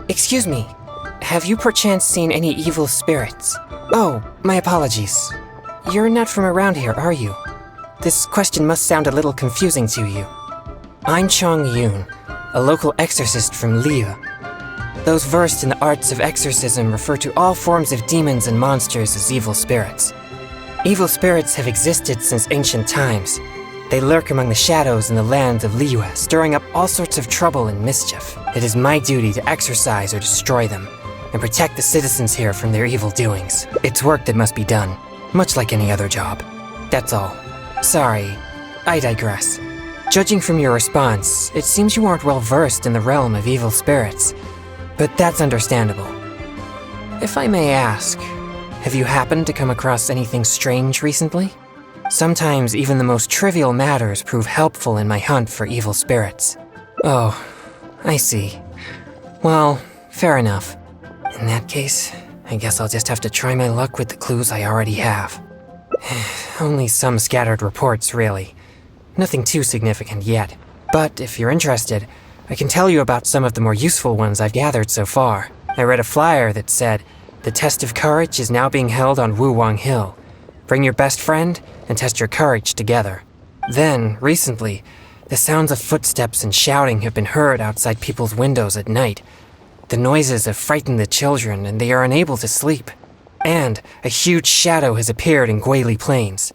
Excuse me, have you perchance seen any evil spirits? Oh, my apologies. You're not from around here, are you? This question must sound a little confusing to you. I'm CHONGYUN, a local exorcist from Liyue. Those versed in the arts of exorcism refer to all forms of demons and monsters as evil spirits. Evil spirits have existed since ancient times. They lurk among the shadows in the land of Liyue, stirring up all sorts of trouble and mischief. It is my duty to exorcise or destroy them, and protect the citizens here from their evil doings. It's work that must be done, much like any other job. That's all. Sorry, I digress. Judging from your response, it seems you aren't well versed in the realm of evil spirits. But that's understandable. If I may ask, have you happened to come across anything strange recently? Sometimes even the most trivial matters prove helpful in my hunt for evil spirits. Oh, I see. Well, fair enough. In that case, I guess I'll just have to try my luck with the clues I already have. Only some scattered reports, really. Nothing too significant yet. But if you're interested, I can tell you about some of the more useful ones I've gathered so far. I read a flyer that said, "The test of courage is now being held on Wuwang Hill. Bring your best friend and test your courage together." Then, recently, the sounds of footsteps and shouting have been heard outside people's windows at night. The noises have frightened the children and they are unable to sleep. And a huge shadow has appeared in Guili Plains.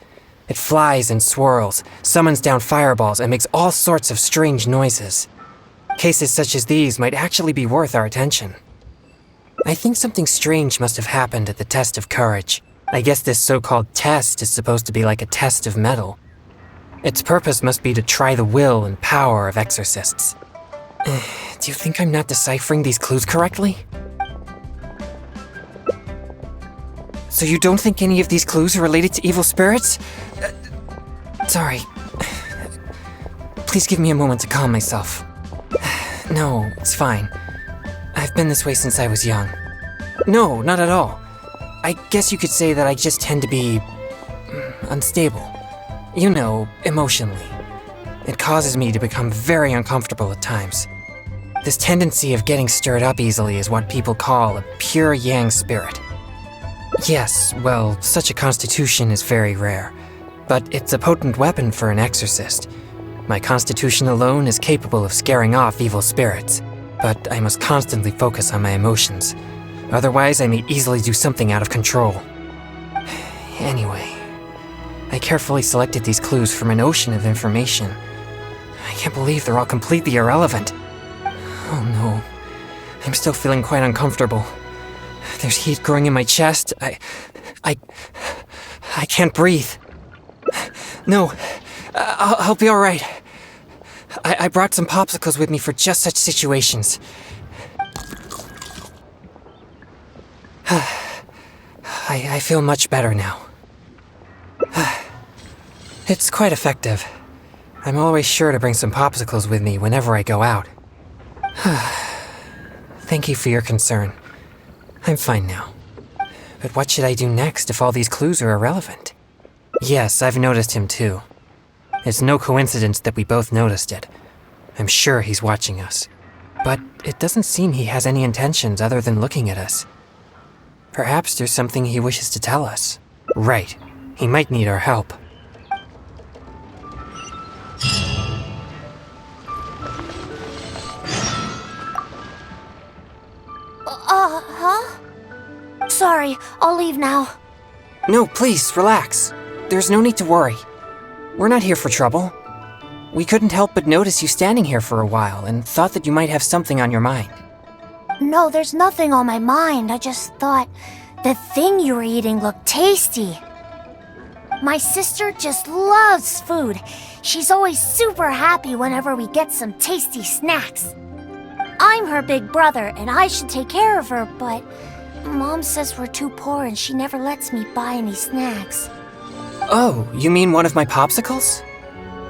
It flies and swirls, summons down fireballs, and makes all sorts of strange noises. Cases such as these might actually be worth our attention. I think something strange must have happened at the test of courage. I guess this so-called test is supposed to be like a test of metal. Its purpose must be to try the will and power of exorcists. Do you think I'm not deciphering these clues correctly? So you don't think any of these clues are related to evil spirits? Sorry. Please give me a moment to calm myself. No, it's fine. I've been this way since I was young. No, not at all. I guess you could say that I just tend to be unstable. You know, emotionally. It causes me to become very uncomfortable at times. This tendency of getting stirred up easily is what people call a pure yang spirit. Yes, well, such a constitution is very rare, but it's a potent weapon for an exorcist. My constitution alone is capable of scaring off evil spirits, but I must constantly focus on my emotions. Otherwise, I may easily do something out of control. Anyway, I carefully selected these clues from an ocean of information. I can't believe they're all completely irrelevant. Oh no, I'm still feeling quite uncomfortable. There's heat growing in my chest. I can't breathe. No, I'll be all right. I brought some popsicles with me for just such situations. I feel much better now. It's quite effective. I'm always sure to bring some popsicles with me whenever I go out. Thank you for your concern. I'm fine now. But what should I do next if all these clues are irrelevant? Yes, I've noticed him too. It's no coincidence that we both noticed it. I'm sure he's watching us. But it doesn't seem he has any intentions other than looking at us. Perhaps there's something he wishes to tell us. Right. He might need our help. Huh? Sorry, I'll leave now. No, please, relax. There's no need to worry. We're not here for trouble. We couldn't help but notice you standing here for a while and thought that you might have something on your mind. No, there's nothing on my mind. I just thought the thing you were eating looked tasty. My sister just loves food. She's always super happy whenever we get some tasty snacks. I'm her big brother and I should take care of her, but Mom says we're too poor and she never lets me buy any snacks. Oh, you mean one of my popsicles?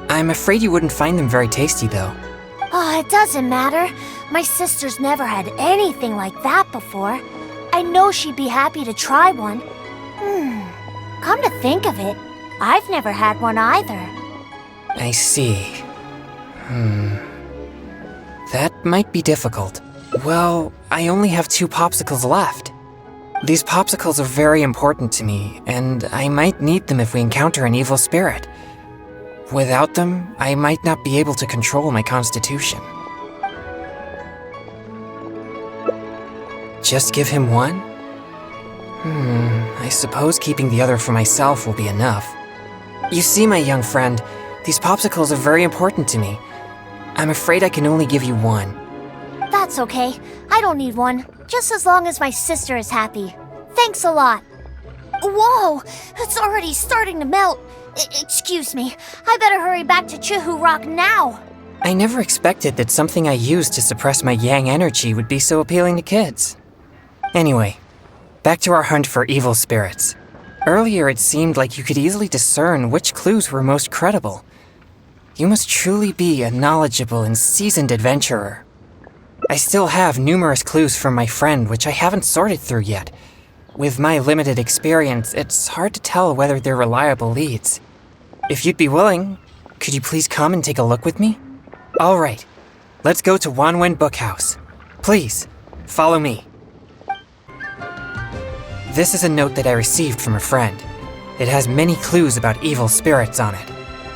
I'm afraid you wouldn't find them very tasty, though. Oh, it doesn't matter. My sister's never had anything like that before. I know she'd be happy to try one. Come to think of it, I've never had one either. I see. That might be difficult. Well, I only have 2 popsicles left. These popsicles are very important to me, and I might need them if we encounter an evil spirit. Without them, I might not be able to control my constitution. Just give him 1? I suppose keeping the other for myself will be enough. You see, my young friend, these popsicles are very important to me. I'm afraid I can only give you 1. That's okay. I don't need one. Just as long as my sister is happy. Thanks a lot. Whoa! It's already starting to melt. Excuse me. I better hurry back to Chihu Rock now. I never expected that something I used to suppress my yang energy would be so appealing to kids. Anyway, back to our hunt for evil spirits. Earlier it seemed like you could easily discern which clues were most credible. You must truly be a knowledgeable and seasoned adventurer. I still have numerous clues from my friend which I haven't sorted through yet. With my limited experience, it's hard to tell whether they're reliable leads. If you'd be willing, could you please come and take a look with me? All right, let's go to Wanwen Bookhouse. Please, follow me. This is a note that I received from a friend. It has many clues about evil spirits on it.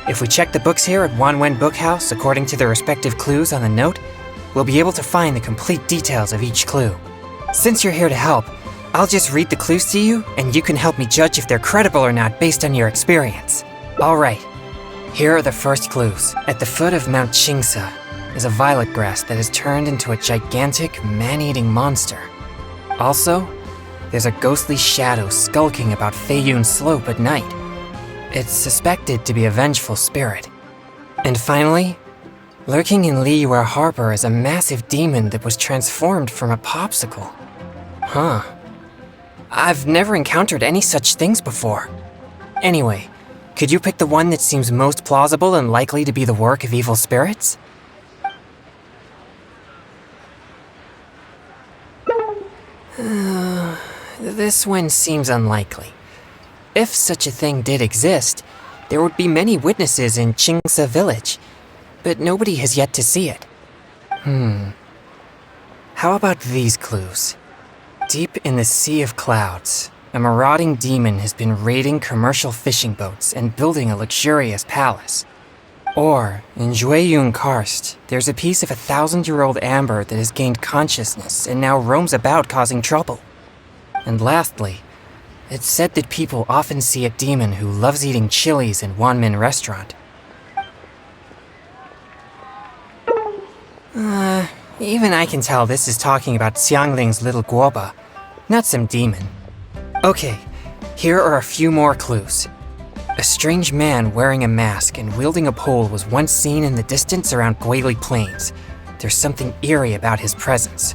If we check the books here at Wanwen Bookhouse according to their respective clues on the note, we'll be able to find the complete details of each clue. Since you're here to help, I'll just read the clues to you, and you can help me judge if they're credible or not based on your experience. All right, here are the first clues. At the foot of Mount Chingsa is a violet grass that has turned into a gigantic, man-eating monster. Also, there's a ghostly shadow skulking about Feiyun Slope at night. It's suspected to be a vengeful spirit. And finally, lurking in Liyue Harbor is a massive demon that was transformed from a popsicle. Huh. I've never encountered any such things before. Anyway, could you pick the one that seems most plausible and likely to be the work of evil spirits? This one seems unlikely. If such a thing did exist, there would be many witnesses in Chingsa village, but nobody has yet to see it. How about these clues? Deep in the Sea of Clouds, a marauding demon has been raiding commercial fishing boats and building a luxurious palace. Or, in Jueyun Karst, there's a piece of 1,000-year-old amber that has gained consciousness and now roams about causing trouble. And lastly, it's said that people often see a demon who loves eating chilies in Wanmin restaurant. Even I can tell this is talking about Xiangling's little guoba, not some demon. Okay, here are a few more clues. A strange man wearing a mask and wielding a pole was once seen in the distance around Guili Plains. There's something eerie about his presence.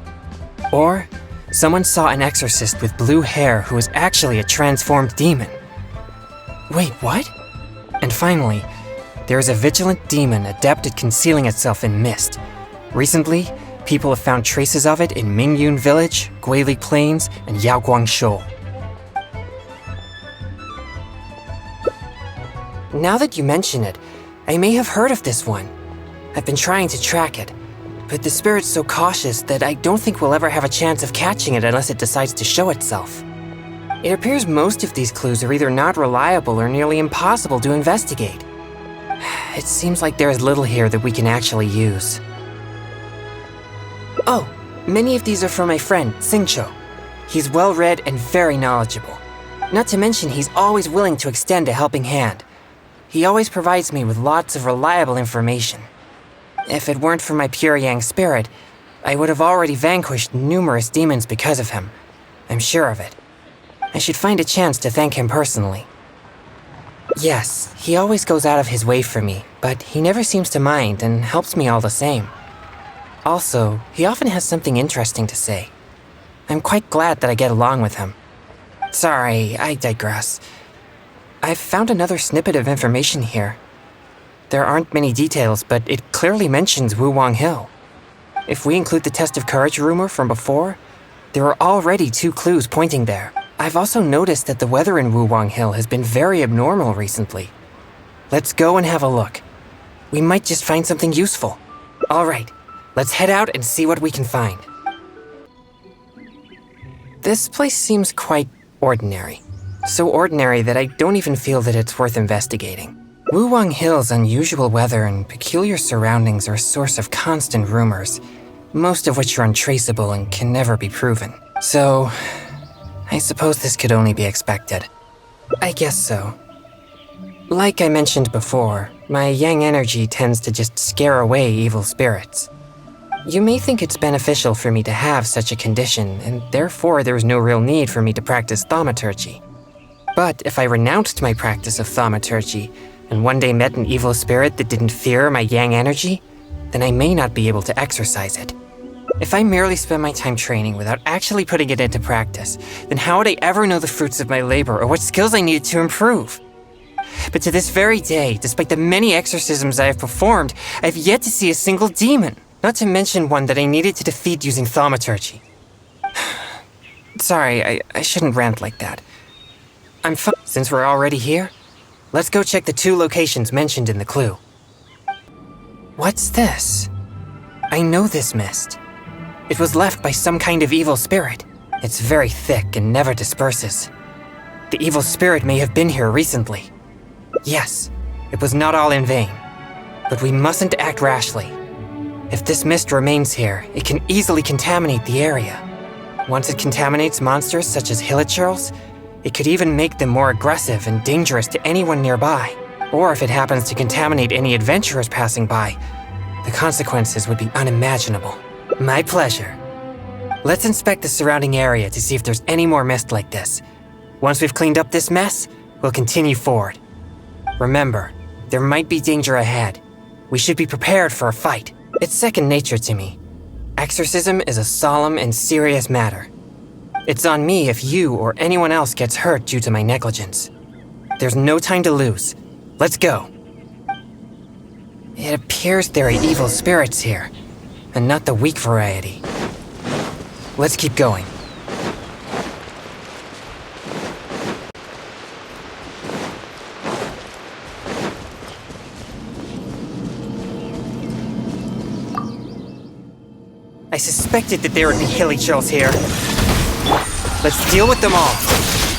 Or, someone saw an exorcist with blue hair who was actually a transformed demon. Wait, what? And finally, there is a vigilant demon adept at concealing itself in mist. Recently, people have found traces of it in Mingyun Village, Guili Plains, and Yaoguang Shoal. Now that you mention it, I may have heard of this one. I've been trying to track it, but the spirit's so cautious that I don't think we'll ever have a chance of catching it unless it decides to show itself. It appears most of these clues are either not reliable or nearly impossible to investigate. It seems like there is little here that we can actually use. Oh, many of these are from my friend, Xingqiu. He's well-read and very knowledgeable. Not to mention he's always willing to extend a helping hand. He always provides me with lots of reliable information. If it weren't for my pure yang spirit, I would have already vanquished numerous demons because of him. I'm sure of it. I should find a chance to thank him personally. Yes, he always goes out of his way for me, but he never seems to mind and helps me all the same. Also, he often has something interesting to say. I'm quite glad that I get along with him. Sorry, I digress. I've found another snippet of information here. There aren't many details, but it clearly mentions Wuwang Hill. If we include the test of courage rumor from before, there are already 2 clues pointing there. I've also noticed that the weather in Wuwang Hill has been very abnormal recently. Let's go and have a look. We might just find something useful. All right, let's head out and see what we can find. This place seems quite ordinary. So ordinary that I don't even feel that it's worth investigating. Wuwang Hill's unusual weather and peculiar surroundings are a source of constant rumors, most of which are untraceable and can never be proven. So, I suppose this could only be expected. I guess so. Like I mentioned before, my yang energy tends to just scare away evil spirits. You may think it's beneficial for me to have such a condition, and therefore there's no real need for me to practice thaumaturgy. But if I renounced my practice of thaumaturgy, and one day met an evil spirit that didn't fear my yang energy, then I may not be able to exercise it. If I merely spend my time training without actually putting it into practice, then how would I ever know the fruits of my labor or what skills I needed to improve? But to this very day, despite the many exorcisms I have performed, I have yet to see a single demon, not to mention one that I needed to defeat using thaumaturgy. Sorry, I shouldn't rant like that. I'm fine. Since we're already here, let's go check the 2 locations mentioned in the clue. What's this? I know this mist. It was left by some kind of evil spirit. It's very thick and never disperses. The evil spirit may have been here recently. Yes, it was not all in vain. But we mustn't act rashly. If this mist remains here, it can easily contaminate the area. Once it contaminates monsters such as hilichurls, it could even make them more aggressive and dangerous to anyone nearby. Or if it happens to contaminate any adventurers passing by, the consequences would be unimaginable. My pleasure. Let's inspect the surrounding area to see if there's any more mist like this. Once we've cleaned up this mess, we'll continue forward. Remember, there might be danger ahead. We should be prepared for a fight. It's second nature to me. Exorcism is a solemn and serious matter. It's on me if you or anyone else gets hurt due to my negligence. There's no time to lose. Let's go. It appears there are evil spirits here, and not the weak variety. Let's keep going. I suspected that there would be hilichurls here. Let's deal with them all.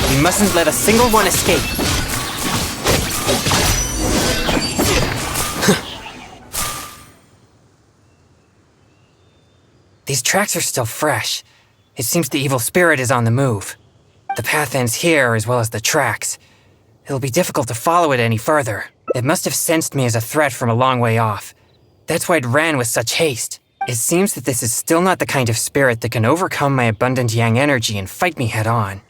We mustn't let a single one escape. These tracks are still fresh. It seems the evil spirit is on the move. The path ends here as well as the tracks. It'll be difficult to follow it any further. It must have sensed me as a threat from a long way off. That's why it ran with such haste. It seems that this is still not the kind of spirit that can overcome my abundant yang energy and fight me head on.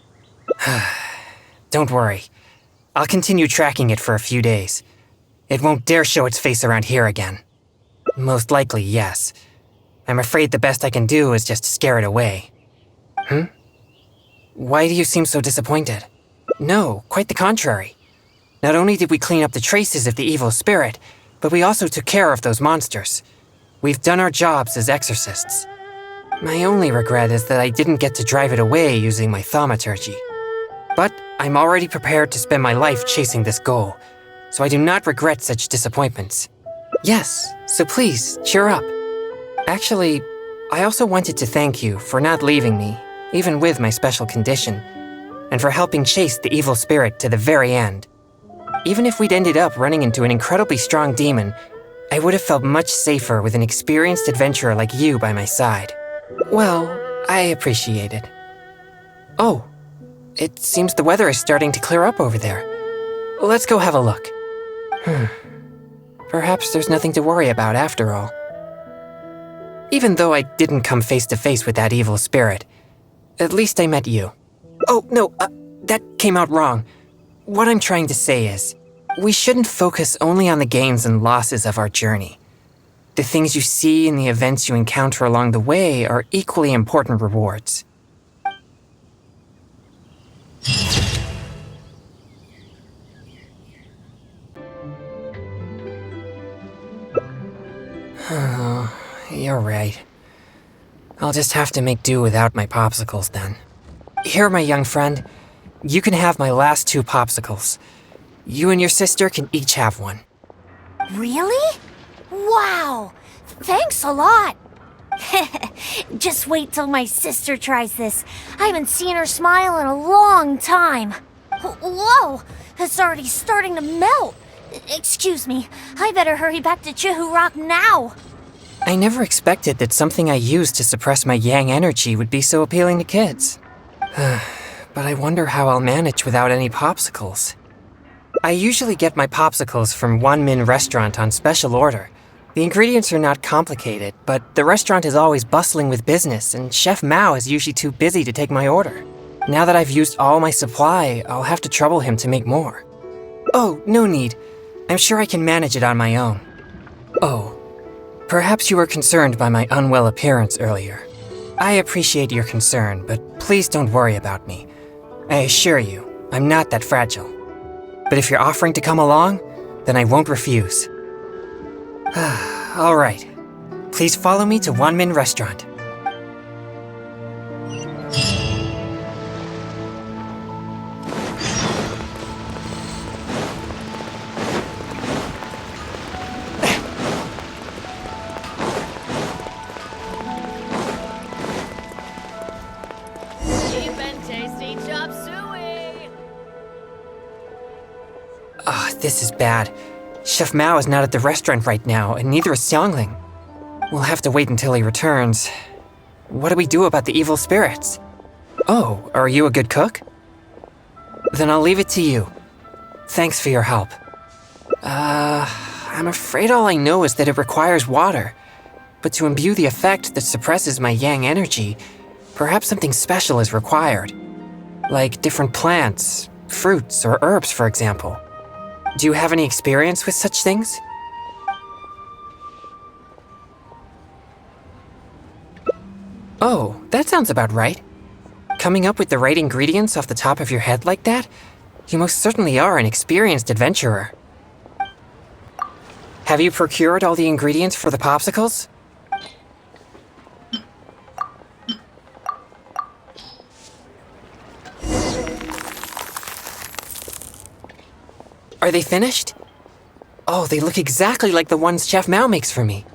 Don't worry. I'll continue tracking it for a few days. It won't dare show its face around here again. Most likely, yes. I'm afraid the best I can do is just scare it away. Why do you seem so disappointed? No, quite the contrary. Not only did we clean up the traces of the evil spirit, but we also took care of those monsters. We've done our jobs as exorcists. My only regret is that I didn't get to drive it away using my thaumaturgy. But I'm already prepared to spend my life chasing this goal, so I do not regret such disappointments. Yes, so please, cheer up. Actually, I also wanted to thank you for not leaving me, even with my special condition, and for helping chase the evil spirit to the very end. Even if we'd ended up running into an incredibly strong demon, I would have felt much safer with an experienced adventurer like you by my side. Well, I appreciate it. Oh, it seems the weather is starting to clear up over there. Let's go have a look. Perhaps there's nothing to worry about after all. Even though I didn't come face to face with that evil spirit, at least I met you. Oh, no, that came out wrong. What I'm trying to say is, we shouldn't focus only on the gains and losses of our journey. The things you see and the events you encounter along the way are equally important rewards. Oh, you're right. I'll just have to make do without my popsicles then. Here, my young friend. You can have my last 2 popsicles. You and your sister can each have one. Really? Wow! Thanks a lot! Just wait till my sister tries this. I haven't seen her smile in a long time. Whoa! It's already starting to melt. Excuse me, I better hurry back to Chihu Rock now. I never expected that something I used to suppress my yang energy would be so appealing to kids. But I wonder how I'll manage without any popsicles. I usually get my popsicles from One Min Restaurant on special order. The ingredients are not complicated, but the restaurant is always bustling with business, and Chef Mao is usually too busy to take my order. Now that I've used all my supply, I'll have to trouble him to make more. Oh, no need. I'm sure I can manage it on my own. Oh, perhaps you were concerned by my unwell appearance earlier. I appreciate your concern, but please don't worry about me. I assure you, I'm not that fragile. But if you're offering to come along, then I won't refuse. All right. Please follow me to One Min Restaurant. This is bad. Chef Mao is not at the restaurant right now, and neither is Xiangling. We'll have to wait until he returns. What do we do about the evil spirits? Oh, are you a good cook? Then I'll leave it to you. Thanks for your help. I'm afraid all I know is that it requires water. But to imbue the effect that suppresses my yang energy, perhaps something special is required. Like different plants, fruits, or herbs, for example. Do you have any experience with such things? Oh, that sounds about right. Coming up with the right ingredients off the top of your head like that? You most certainly are an experienced adventurer. Have you procured all the ingredients for the popsicles? Are they finished? Oh, they look exactly like the ones Chef Mao makes for me.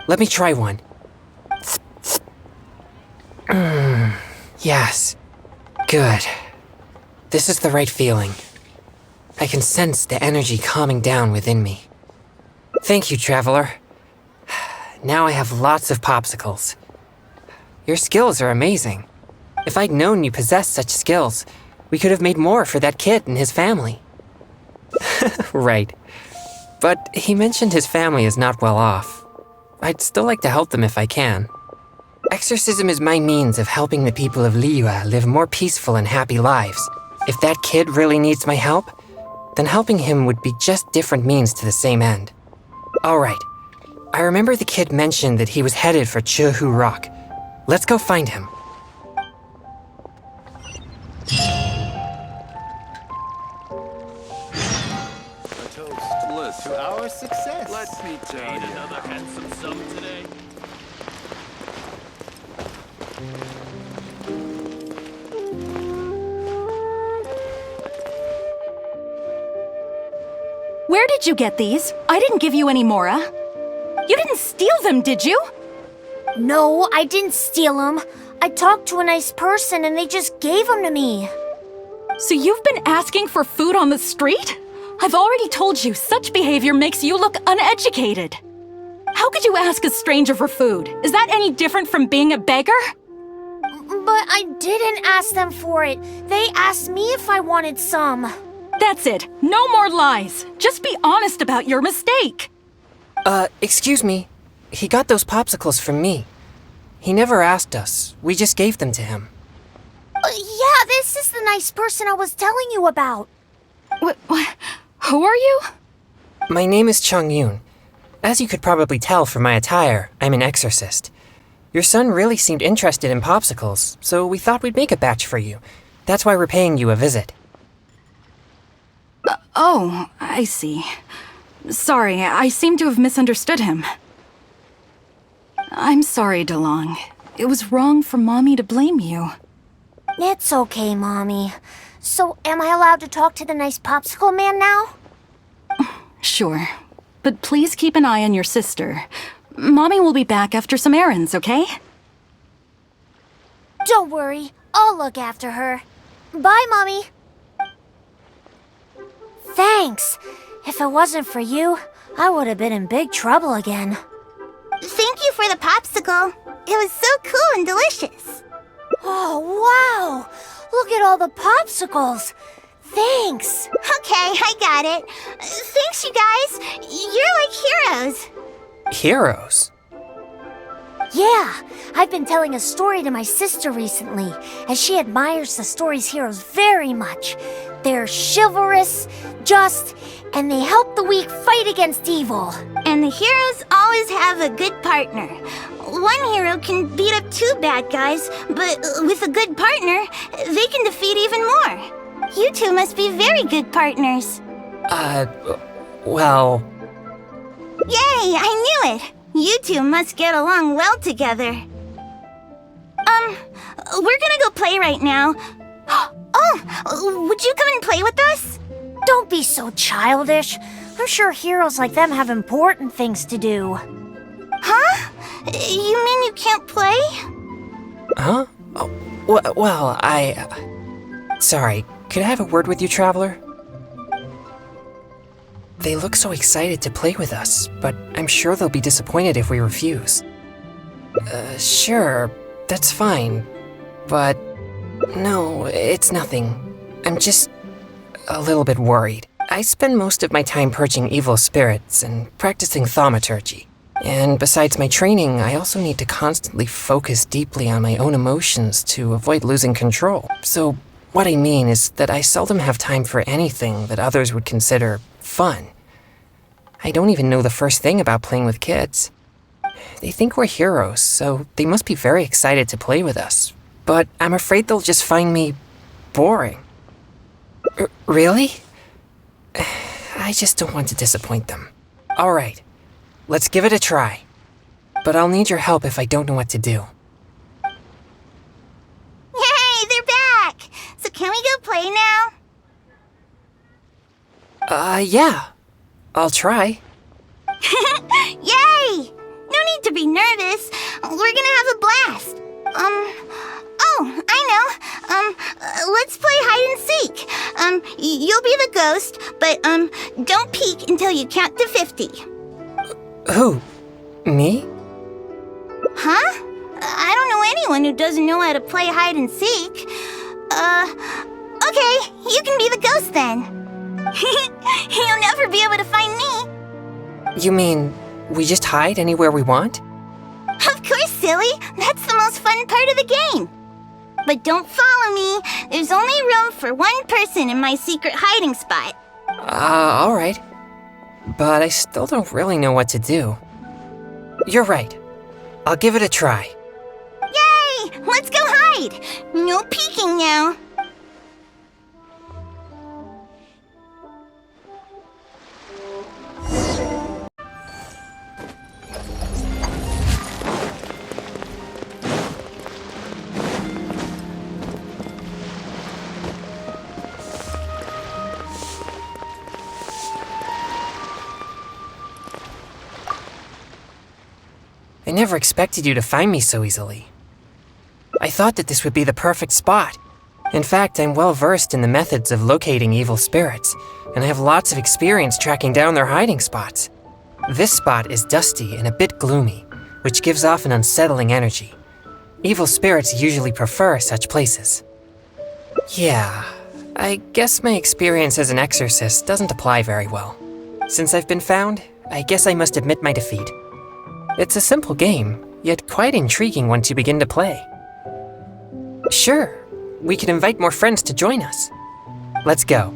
Let me try one. Yes. Good. This is the right feeling. I can sense the energy calming down within me. Thank you, traveler. Now I have lots of popsicles. Your skills are amazing. If I'd known you possessed such skills, we could have made more for that kid and his family. Right. But he mentioned his family is not well off. I'd still like to help them if I can. Exorcism is my means of helping the people of Liyue live more peaceful and happy lives. If that kid really needs my help, then helping him would be just different means to the same end. All right. I remember the kid mentioned that he was headed for Chihu Rock. Let's go find him. To our success. Let me tell you. Another handsome sum today. Where did you get these? I didn't give you any, Mora. You didn't steal them, did you? No, I didn't steal them. I talked to a nice person and they just gave them to me. So you've been asking for food on the street? I've already told you such behavior makes you look uneducated. How could you ask a stranger for food? Is that any different from being a beggar? But I didn't ask them for it. They asked me if I wanted some. That's it. No more lies. Just be honest about your mistake. Excuse me. He got those popsicles from me. He never asked us. We just gave them to him. Yeah, this is the nice person I was telling you about. What? Who are you? My name is CHONGYUN. As you could probably tell from my attire, I'm an exorcist. Your son really seemed interested in popsicles, so we thought we'd make a batch for you. That's why we're paying you a visit. Oh, I see. Sorry, I seem to have misunderstood him. I'm sorry, DeLong. It was wrong for Mommy to blame you. It's okay, Mommy. So, am I allowed to talk to the nice popsicle man now? Sure. But please keep an eye on your sister. Mommy will be back after some errands, okay? Don't worry, I'll look after her. Bye, Mommy. Thanks. If it wasn't for you, I would have been in big trouble again. Thank you for the popsicle. It was so cool and delicious. Oh, wow! Look at all the popsicles. Thanks. Okay, I got it. Thanks, you guys. You're like heroes. Heroes? Yeah, I've been telling a story to my sister recently, and she admires the story's heroes very much. They're chivalrous, just, and they help the weak fight against evil. And the heroes always have a good partner. One hero can beat up two bad guys, but with a good partner, they can defeat even more. You two must be very good partners. Well... Yay, I knew it! You two must get along well together. We're gonna go play right now. Oh, would you come and play with us? Don't be so childish. I'm sure heroes like them have important things to do. Huh? You mean you can't play? Huh? Oh, well, Sorry, could I have a word with you, Traveler? They look so excited to play with us, but I'm sure they'll be disappointed if we refuse. Sure, that's fine, but... No, it's nothing. I'm just a little bit worried. I spend most of my time purging evil spirits and practicing thaumaturgy. And besides my training, I also need to constantly focus deeply on my own emotions to avoid losing control. So, what I mean is that I seldom have time for anything that others would consider fun. I don't even know the first thing about playing with kids. They think we're heroes, so they must be very excited to play with us. But I'm afraid they'll just find me boring. Really? I just don't want to disappoint them. All right, let's give it a try. But I'll need your help if I don't know what to do. Yay, they're back! So can we go play now? Yeah. I'll try. Yay! No need to be nervous. We're gonna have a blast. Oh, I know. Let's play hide and seek. You'll be the ghost, but, don't peek until you count to 50. Who? Me? Huh? I don't know anyone who doesn't know how to play hide and seek. Okay, you can be the ghost then. You'll never be able to find me. You mean we just hide anywhere we want? Of course, silly. That's the most fun part of the game. But don't follow me. There's only room for one person in my secret hiding spot. Alright. But I still don't really know what to do. You're right. I'll give it a try. Yay! Let's go hide! No peeking now. I never expected you to find me so easily. I thought that this would be the perfect spot. In fact, I'm well versed in the methods of locating evil spirits, and I have lots of experience tracking down their hiding spots. This spot is dusty and a bit gloomy, which gives off an unsettling energy. Evil spirits usually prefer such places. Yeah, I guess my experience as an exorcist doesn't apply very well. Since I've been found, I guess I must admit my defeat. It's a simple game, yet quite intriguing once you begin to play. Sure, we can invite more friends to join us. Let's go.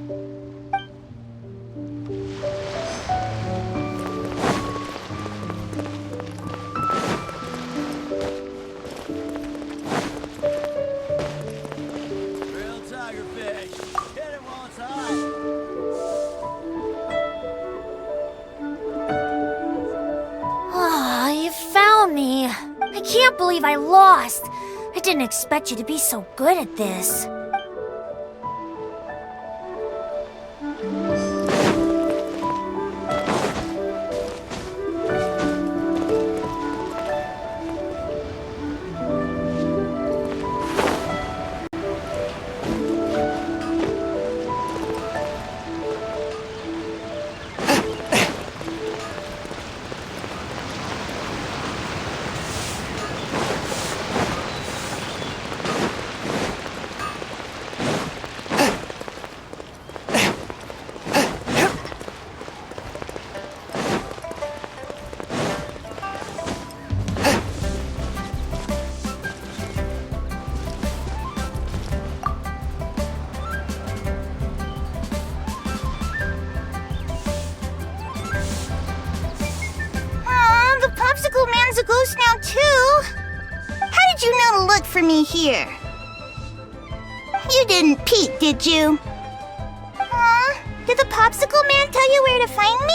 Real tiger fish. Hit it while it's hot. Ah, you found me. I can't believe I lost. I didn't expect you to be so good at this. look for me here. You didn't peek, did you? Did the popsicle man tell you where to find me?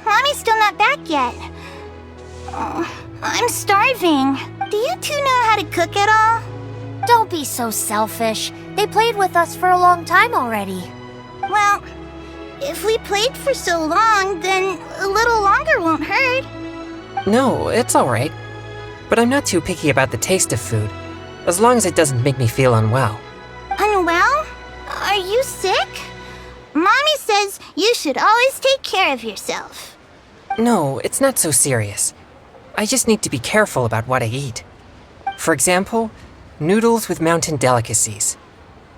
Mommy's still not back yet. I'm starving. Do you two know how to cook at all? Don't be so selfish. They played with us for a long time already. Well, if we played for so long, then a little longer won't hurt. No, it's alright. But I'm not too picky about the taste of food, as long as it doesn't make me feel unwell. Unwell? Are you sick? Mommy says you should always take care of yourself. No, it's not so serious. I just need to be careful about what I eat. For example, noodles with mountain delicacies.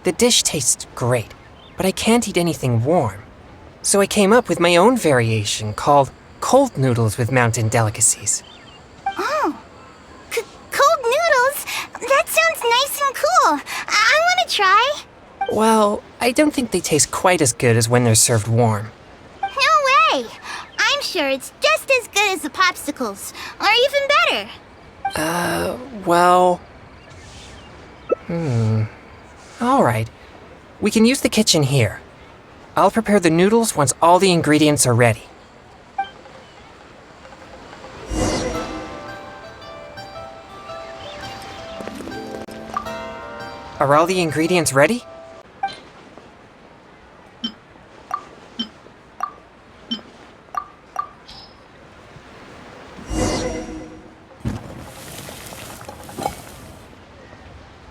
The dish tastes great, but I can't eat anything warm. So I came up with my own variation called cold noodles with mountain delicacies. Oh, cold noodles? That sounds nice and cool. I want to try. Well, I don't think they taste quite as good as when they're served warm. No way. I'm sure it's just as good as the popsicles, or even better. Well... Alright. We can use the kitchen here. I'll prepare the noodles once all the ingredients are ready. Are all the ingredients ready?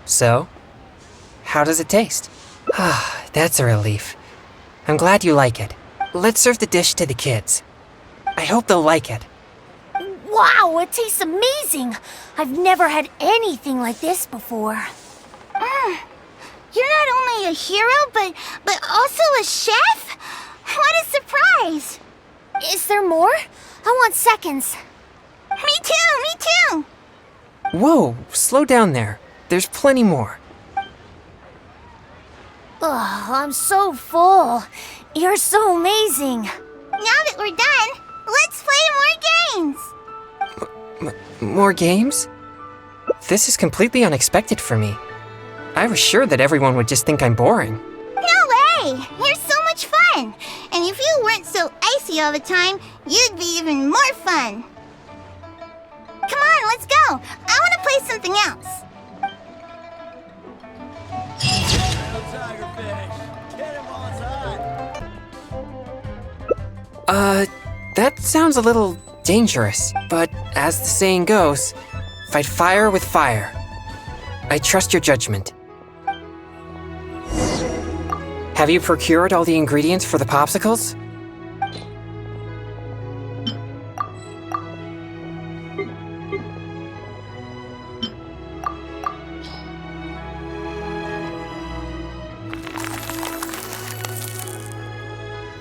So, how does it taste? Ah, that's a relief. I'm glad you like it. Let's serve the dish to the kids. I hope they'll like it. Wow, it tastes amazing! I've never had anything like this before. You're not only a hero, but also a chef? What a surprise! Is there more? I want seconds. Me too! Whoa, slow down there. There's plenty more. Ugh, I'm so full. You're so amazing. Now that we're done, let's play more games! More games? This is completely unexpected for me. I was sure that everyone would just think I'm boring. No way! You're so much fun! And if you weren't so icy all the time, you'd be even more fun! Come on, let's go! I want to play something else! Tiger fish. Get him while it's hot. That sounds a little dangerous, but as the saying goes, fight fire with fire. I trust your judgment. Have you procured all the ingredients for the popsicles?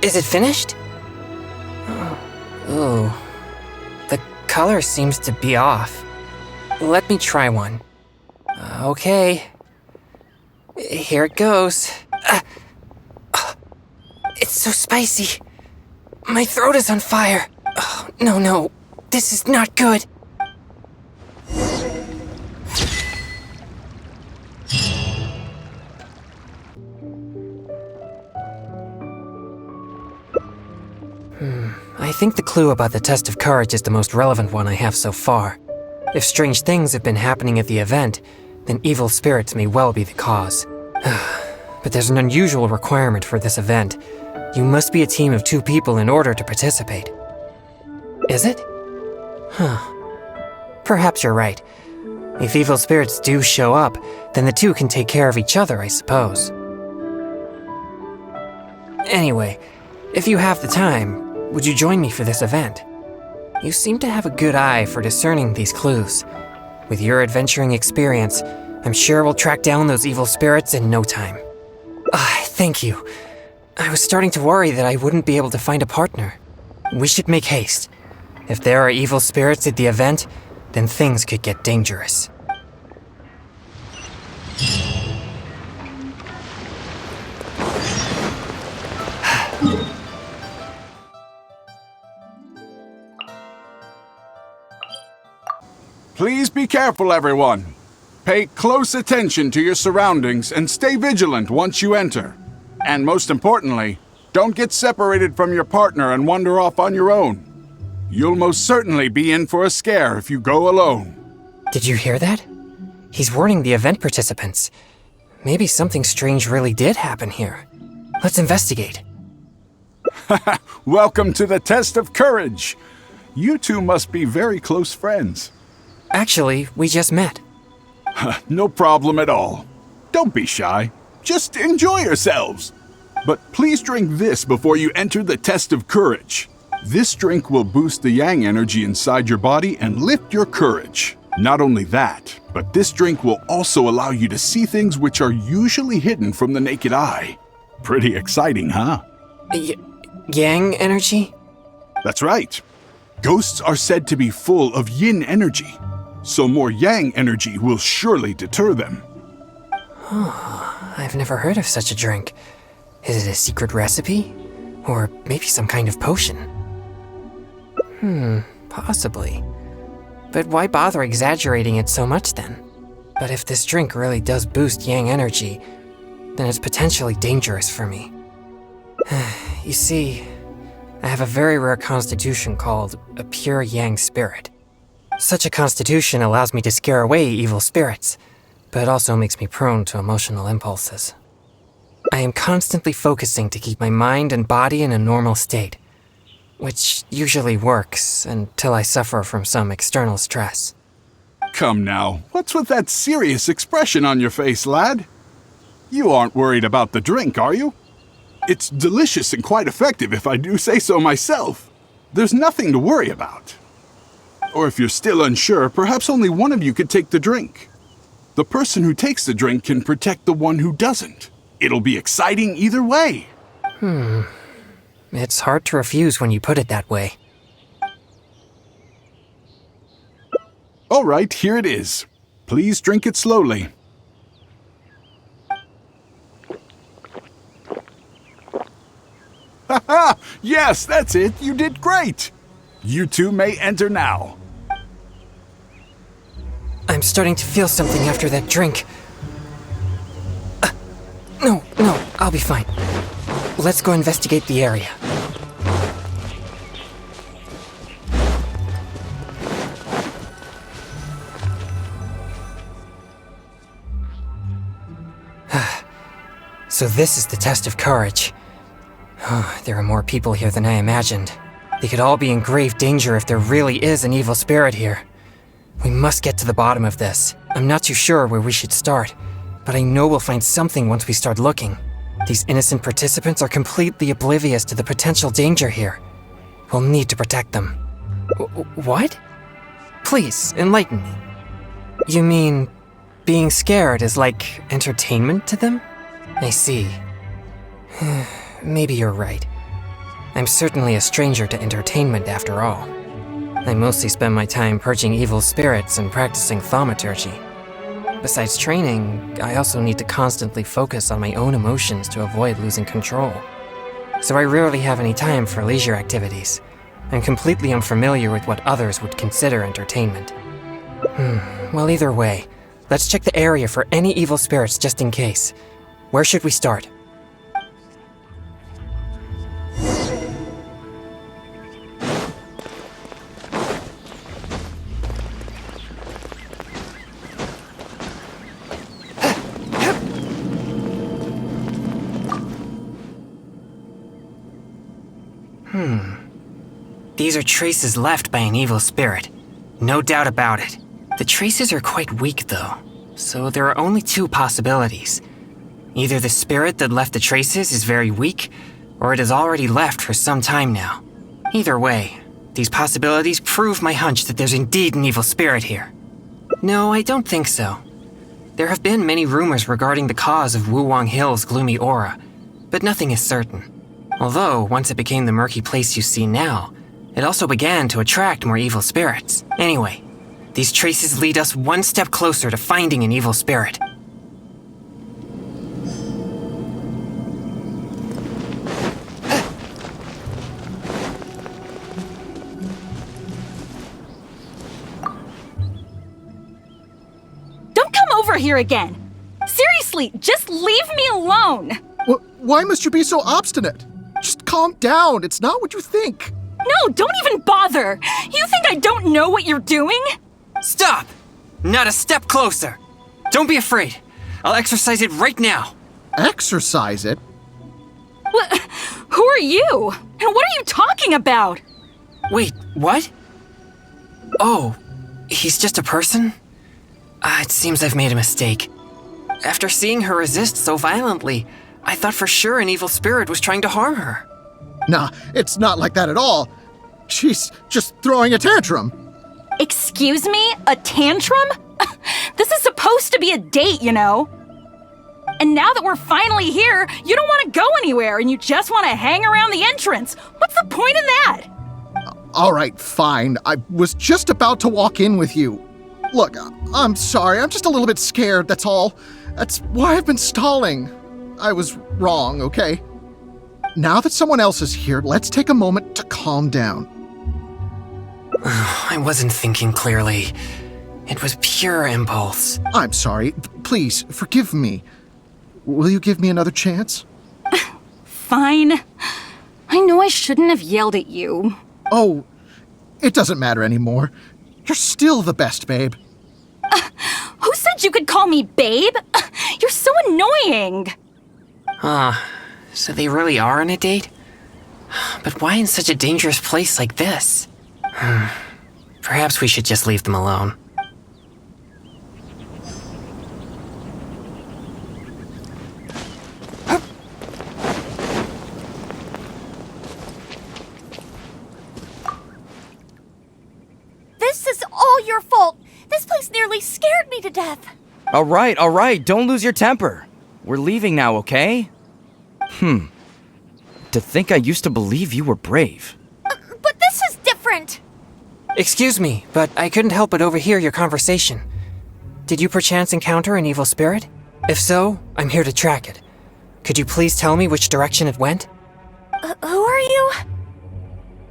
Is it finished? Ooh. The color seems to be off. Let me try one. Okay. Here it goes. It's so spicy. My throat is on fire. Oh, no. This is not good. I think the clue about the test of courage is the most relevant one I have so far. If strange things have been happening at the event, then evil spirits may well be the cause. But there's an unusual requirement for this event. You must be a team of 2 people in order to participate. Is it? Perhaps you're right. If evil spirits do show up, then the 2 can take care of each other, I suppose. Anyway, if you have the time, would you join me for this event? You seem to have a good eye for discerning these clues. With your adventuring experience, I'm sure we'll track down those evil spirits in no time. Thank you. I was starting to worry that I wouldn't be able to find a partner. We should make haste. If there are evil spirits at the event, then things could get dangerous. Please be careful, everyone. Pay close attention to your surroundings and stay vigilant once you enter. And most importantly, don't get separated from your partner and wander off on your own. You'll most certainly be in for a scare if you go alone. Did you hear that? He's warning the event participants. Maybe something strange really did happen here. Let's investigate. Welcome to the test of courage. You two must be very close friends. Actually, we just met. No problem at all. Don't be shy. Just enjoy yourselves. But please drink this before you enter the test of courage. This drink will boost the yang energy inside your body and lift your courage. Not only that, but this drink will also allow you to see things which are usually hidden from the naked eye. Pretty exciting, huh? Yang energy? That's right. Ghosts are said to be full of yin energy, so more yang energy will surely deter them. I've never heard of such a drink. Is it a secret recipe? Or maybe some kind of potion? Possibly. But why bother exaggerating it so much then? But if this drink really does boost yang energy, then it's potentially dangerous for me. You see, I have a very rare constitution called a pure yang spirit. Such a constitution allows me to scare away evil spirits, but it also makes me prone to emotional impulses. I am constantly focusing to keep my mind and body in a normal state, which usually works until I suffer from some external stress. Come now, what's with that serious expression on your face, lad? You aren't worried about the drink, are you? It's delicious and quite effective if I do say so myself. There's nothing to worry about. Or if you're still unsure, perhaps only one of you could take the drink. The person who takes the drink can protect the one who doesn't. It'll be exciting either way. It's hard to refuse when you put it that way. All right, here it is. Please drink it slowly. Ha! Yes, that's it. You did great. You two may enter now. I'm starting to feel something after that drink. No, I'll be fine. Let's go investigate the area. So this is the test of courage. There are more people here than I imagined. They could all be in grave danger if there really is an evil spirit here. We must get to the bottom of this. I'm not too sure where we should start, but I know we'll find something once we start looking. These innocent participants are completely oblivious to the potential danger here. We'll need to protect them. What? Please, enlighten me. You mean being scared is like entertainment to them? I see. Maybe you're right. I'm certainly a stranger to entertainment after all. I mostly spend my time purging evil spirits and practicing thaumaturgy. Besides training, I also need to constantly focus on my own emotions to avoid losing control. So I rarely have any time for leisure activities. I'm completely unfamiliar with what others would consider entertainment. Well, either way, let's check the area for any evil spirits just in case. Where should we start? These are traces left by an evil spirit. No doubt about it. The traces are quite weak, though, so there are only two possibilities. Either the spirit that left the traces is very weak, or it has already left for some time now. Either way, these possibilities prove my hunch that there's indeed an evil spirit here. No, I don't think so. There have been many rumors regarding the cause of Wuwang Hill's gloomy aura, but nothing is certain. Although, once it became the murky place you see now, it also began to attract more evil spirits. Anyway, these traces lead us one step closer to finding an evil spirit. here again. Seriously, just leave me alone. Why must you be so obstinate? Just calm down. It's not what you think. No, don't even bother. You think I don't know what you're doing? Stop! Not a step closer. Don't be afraid. I'll exercise it right now. Exercise it? What? Who are you? And what are you talking about? Wait, what? Oh, he's just a person? It seems I've made a mistake. After seeing her resist so violently, I thought for sure an evil spirit was trying to harm her. Nah, it's not like that at all. She's just throwing a tantrum. Excuse me? A tantrum? This is supposed to be a date, you know. And now that we're finally here, you don't want to go anywhere and you just want to hang around the entrance. What's the point in that? All right, fine. I was just about to walk in with you. Look, I'm sorry. I'm just a little bit scared, that's all. That's why I've been stalling. I was wrong, okay? Now that someone else is here, let's take a moment to calm down. I wasn't thinking clearly. It was pure impulse. I'm sorry. Please, forgive me. Will you give me another chance? Fine. I know I shouldn't have yelled at you. Oh, it doesn't matter anymore. You're still the best, babe. Who said you could call me babe? You're so annoying. So they really are on a date? But why in such a dangerous place like this? Perhaps we should just leave them alone. This is all your fault. This place nearly scared me to death. All right, don't lose your temper. We're leaving now, okay? To think I used to believe you were brave. But this is different. Excuse me, but I couldn't help but overhear your conversation. Did you perchance encounter an evil spirit? If so, I'm here to track it. Could you please tell me which direction it went? Who are you?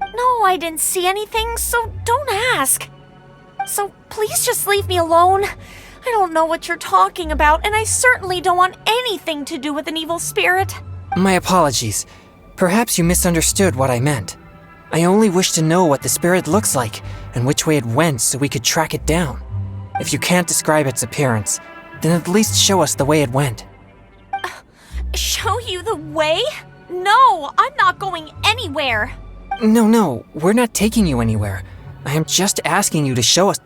No, I didn't see anything, so don't ask. So please just leave me alone. I don't know what you're talking about, and I certainly don't want anything to do with an evil spirit. My apologies. Perhaps you misunderstood what I meant. I only wish to know what the spirit looks like and which way it went so we could track it down. If you can't describe its appearance, then at least show us the way it went. Show you the way? No, I'm not going anywhere. No, we're not taking you anywhere. I am just asking you to show us.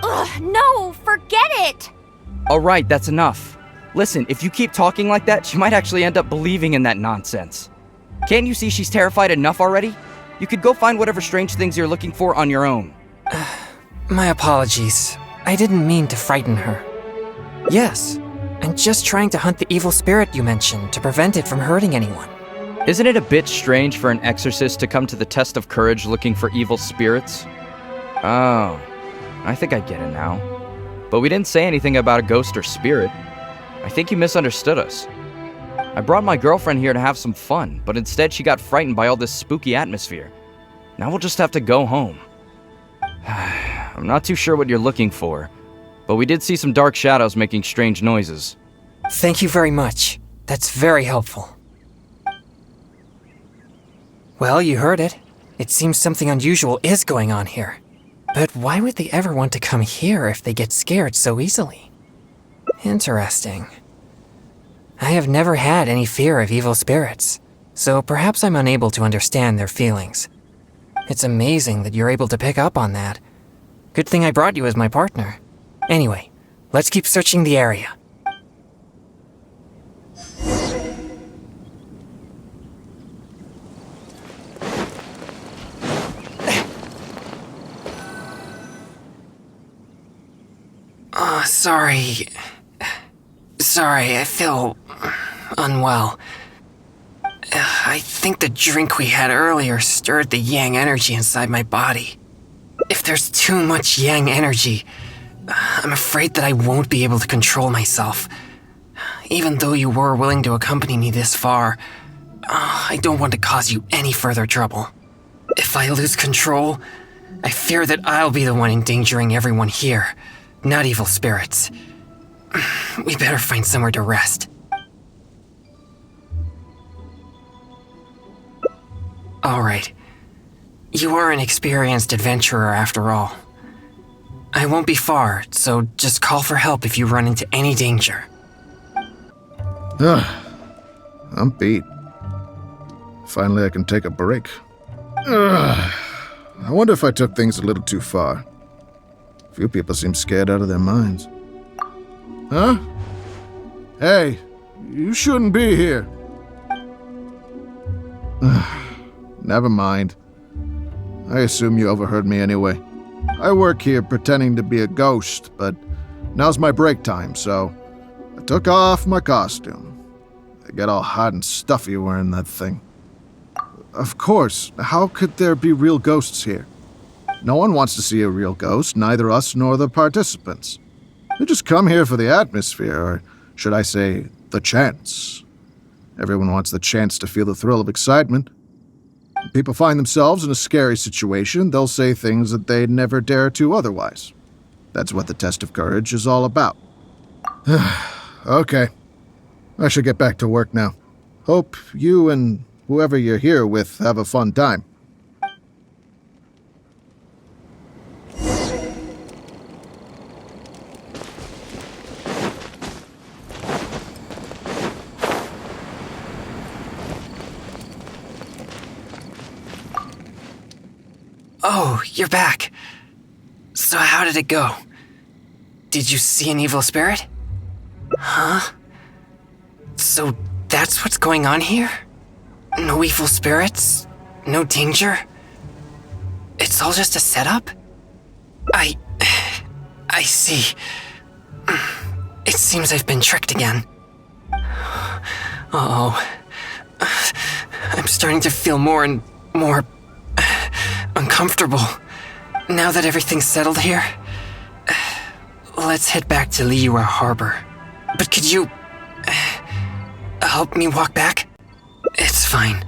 Ugh, no, forget it. All right, that's enough. Listen, if you keep talking like that, she might actually end up believing in that nonsense. Can't you see she's terrified enough already? You could go find whatever strange things you're looking for on your own. My apologies. I didn't mean to frighten her. Yes, I'm just trying to hunt the evil spirit you mentioned to prevent it from hurting anyone. Isn't it a bit strange for an exorcist to come to the test of courage looking for evil spirits? Oh, I think I get it now. But we didn't say anything about a ghost or spirit. I think you misunderstood us. I brought my girlfriend here to have some fun, but instead she got frightened by all this spooky atmosphere. Now we'll just have to go home. I'm not too sure what you're looking for, but we did see some dark shadows making strange noises. Thank you very much. That's very helpful. Well, you heard it. It seems something unusual is going on here. But why would they ever want to come here if they get scared so easily? Interesting. I have never had any fear of evil spirits, so perhaps I'm unable to understand their feelings. It's amazing that you're able to pick up on that. Good thing I brought you as my partner. Anyway, let's keep searching the area. Sorry, I feel unwell. I think the drink we had earlier stirred the yang energy inside my body. If there's too much yang energy, I'm afraid that I won't be able to control myself. Even though you were willing to accompany me this far, I don't want to cause you any further trouble. If I lose control, I fear that I'll be the one endangering everyone here, not evil spirits. We better find somewhere to rest. Alright. You are an experienced adventurer after all. I won't be far, so just call for help if you run into any danger. I'm beat. Finally, I can take a break. I wonder if I took things a little too far. Few people seem scared out of their minds. Huh? Hey, you shouldn't be here. Never mind. I assume you overheard me anyway. I work here pretending to be a ghost, but now's my break time, so I took off my costume. I get all hot and stuffy wearing that thing. Of course, how could there be real ghosts here? No one wants to see a real ghost, neither us nor the participants. They just come here for the atmosphere, or should I say, the chance. Everyone wants the chance to feel the thrill of excitement. When people find themselves in a scary situation, they'll say things that they'd never dare to otherwise. That's what the test of courage is all about. Okay. I should get back to work now. Hope you and whoever you're here with have a fun time. Oh, you're back. So how did it go? Did you see an evil spirit? Huh? So that's what's going on here? No evil spirits? No danger? It's all just a setup? I see. It seems I've been tricked again. Uh-oh. I'm starting to feel more and more uncomfortable. Now that everything's settled here, let's head back to Liyue Harbor. But could you help me walk back? It's fine.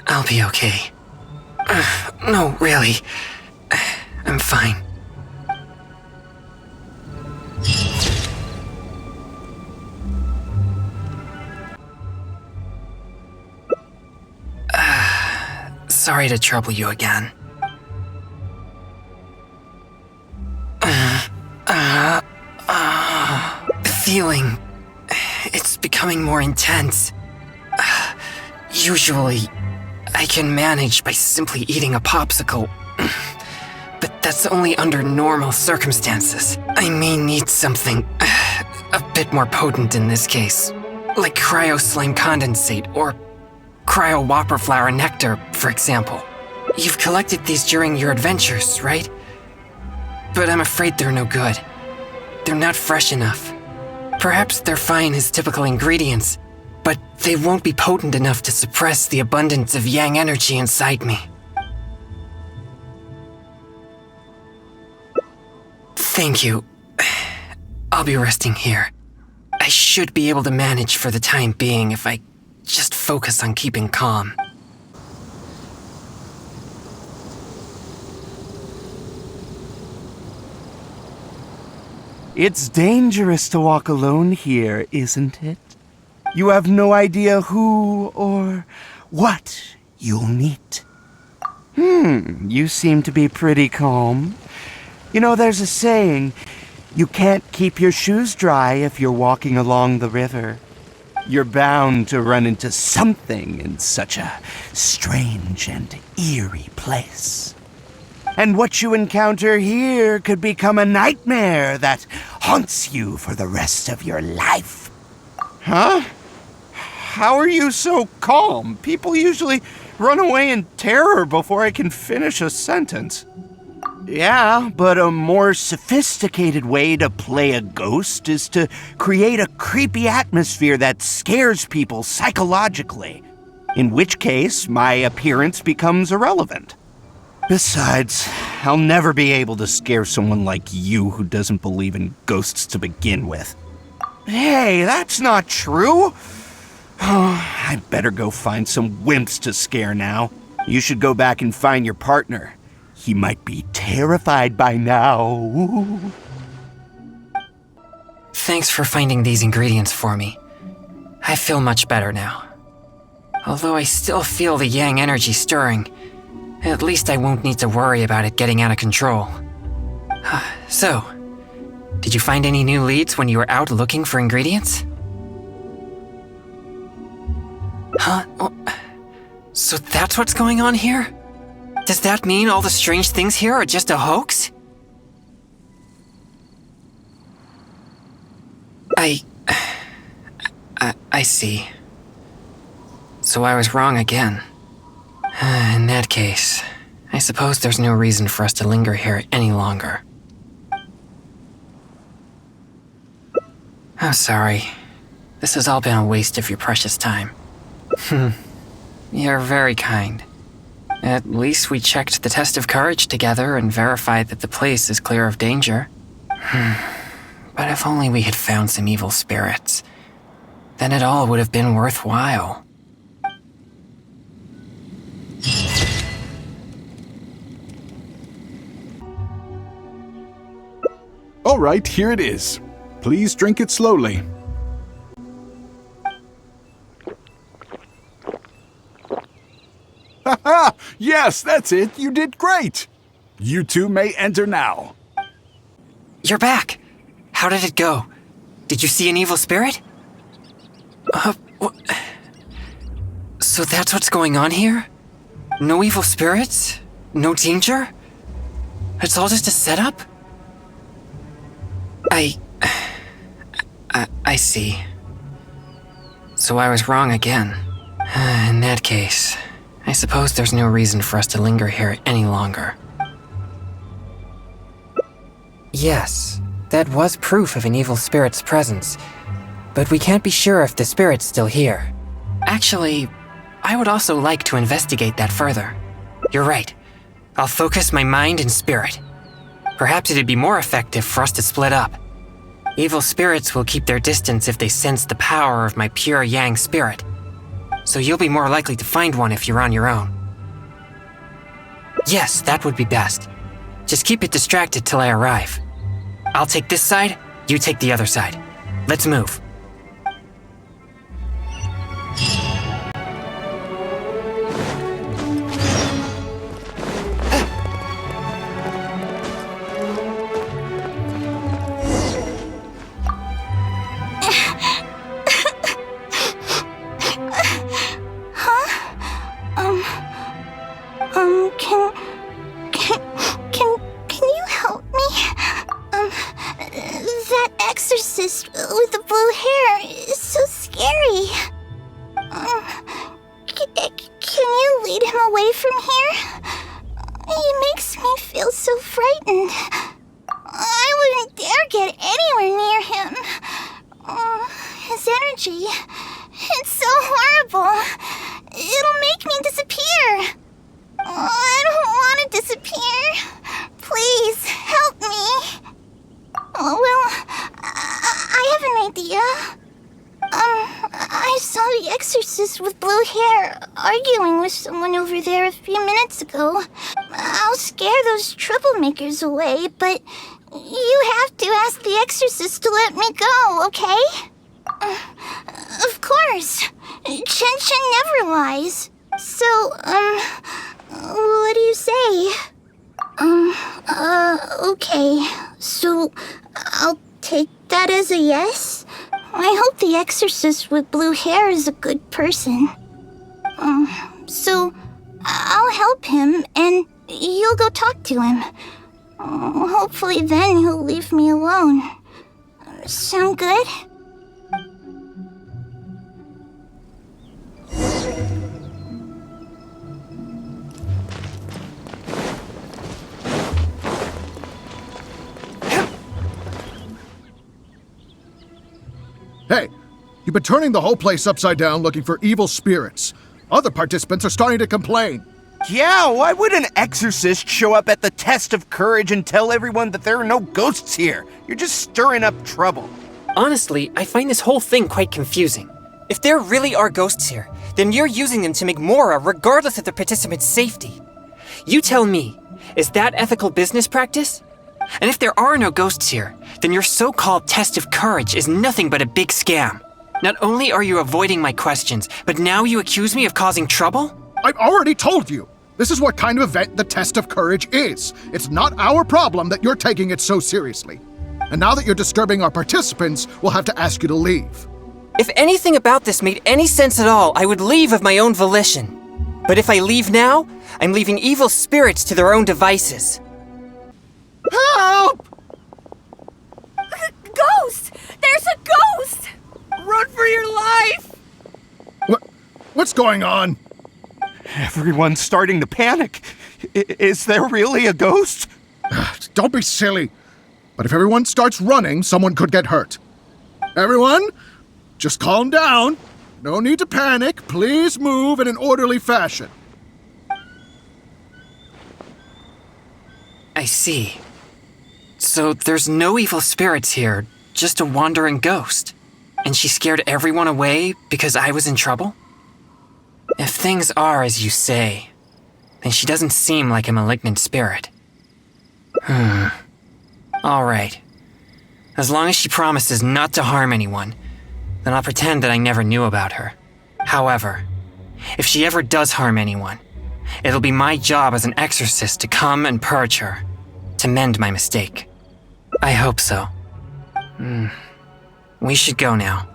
I'll be okay. No, really. I'm fine. Sorry to trouble you again. The feeling, it's becoming more intense. Usually, I can manage by simply eating a popsicle. But that's only under normal circumstances. I may need something a bit more potent in this case. Like cryo slime condensate or cryo whopper flower nectar, for example. You've collected these during your adventures, right? But I'm afraid they're no good. They're not fresh enough. Perhaps they're fine as typical ingredients, but they won't be potent enough to suppress the abundance of yang energy inside me. Thank you. I'll be resting here. I should be able to manage for the time being if I just focus on keeping calm. It's dangerous to walk alone here, isn't it? You have no idea who or what you'll meet. You seem to be pretty calm. You know, there's a saying, you can't keep your shoes dry if you're walking along the river. You're bound to run into something in such a strange and eerie place. And what you encounter here could become a nightmare that haunts you for the rest of your life. Huh? How are you so calm? People usually run away in terror before I can finish a sentence. Yeah, but a more sophisticated way to play a ghost is to create a creepy atmosphere that scares people psychologically. In which case, my appearance becomes irrelevant. Besides, I'll never be able to scare someone like you who doesn't believe in ghosts to begin with. Hey, that's not true. I'd better go find some wimps to scare now. You should go back and find your partner. He might be terrified by now. Thanks for finding these ingredients for me. I feel much better now. Although I still feel the yang energy stirring, at least I won't need to worry about it getting out of control. So, did you find any new leads when you were out looking for ingredients? Huh? Oh, so that's what's going on here? Does that mean all the strange things here are just a hoax? I see. So I was wrong again. In that case, I suppose there's no reason for us to linger here any longer. I'm sorry. This has all been a waste of your precious time. You're very kind. At least we checked the test of courage together and verified that the place is clear of danger. But if only we had found some evil spirits, then it all would have been worthwhile. All right, here it is. Please drink it slowly. Ha! Yes, that's it. You did great. You two may enter now. You're back. How did it go? Did you see an evil spirit? So that's what's going on here? No evil spirits? No danger? It's all just a setup? I see. So I was wrong again. In that case, I suppose there's no reason for us to linger here any longer. Yes, that was proof of an evil spirit's presence, but we can't be sure if the spirit's still here. Actually, I would also like to investigate that further. You're right. I'll focus my mind and spirit. Perhaps it'd be more effective for us to split up. Evil spirits will keep their distance if they sense the power of my pure yang spirit. So you'll be more likely to find one if you're on your own. Yes, that would be best. Just keep it distracted till I arrive. I'll take this side, you take the other side. Let's move. Can you help me? That exorcist with the blue hair is so scary. Can you lead him away from here? He makes me feel so frightened. I wouldn't dare get anywhere near him. His energy, it's so horrible. It'll make me disappear. I don't want to disappear. Please, help me. Well, I have an idea. I saw the exorcist with blue hair arguing with someone over there a few minutes ago. I'll scare those troublemakers away, but you have to ask the exorcist to let me go, okay? Of course. GENSHIN never lies. So, what do you say? Okay. So, I'll take that as a yes? I hope the exorcist with blue hair is a good person. So, I'll help him, and you'll go talk to him. Hopefully then he'll leave me alone. Sound good? Hey, you've been turning the whole place upside down looking for evil spirits. Other participants are starting to complain. Yeah, why would an exorcist show up at the test of courage and tell everyone that there are no ghosts here? You're just stirring up trouble. Honestly, I find this whole thing quite confusing. If there really are ghosts here, then you're using them to make Mora regardless of the participants' safety. You tell me, is that ethical business practice? And if there are no ghosts here, then your so-called test of courage is nothing but a big scam. Not only are you avoiding my questions, but now you accuse me of causing trouble? I've already told you. This is what kind of event the test of courage is. It's not our problem that you're taking it so seriously. And now that you're disturbing our participants, we'll have to ask you to leave. If anything about this made any sense at all, I would leave of my own volition. But if I leave now, I'm leaving evil spirits to their own devices. Help! Ghost! There's a ghost! Run for your life! What's going on? Everyone's starting to panic. Is there really a ghost? Don't be silly. But if everyone starts running, someone could get hurt. Everyone, just calm down. No need to panic. Please move in an orderly fashion. I see. So there's no evil spirits here, just a wandering ghost. And she scared everyone away because I was in trouble? If things are as you say, then she doesn't seem like a malignant spirit. Alright. As long as she promises not to harm anyone, then I'll pretend that I never knew about her. However, if she ever does harm anyone, it'll be my job as an exorcist to come and purge her, to mend my mistake. I hope so. We should go now.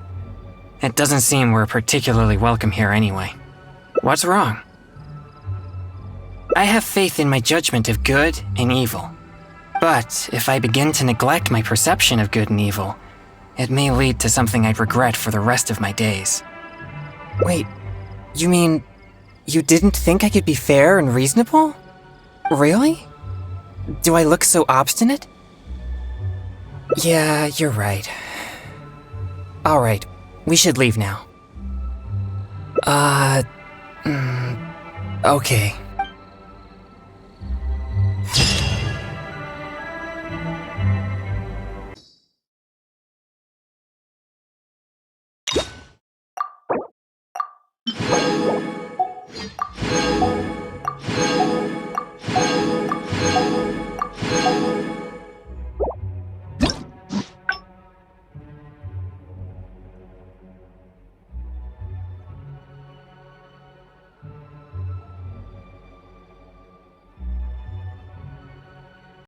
It doesn't seem we're particularly welcome here anyway. What's wrong? I have faith in my judgment of good and evil. But if I begin to neglect my perception of good and evil, it may lead to something I'd regret for the rest of my days. Wait, you mean you didn't think I could be fair and reasonable? Really? Do I look so obstinate? Yeah, you're right. Alright, we should leave now. Okay.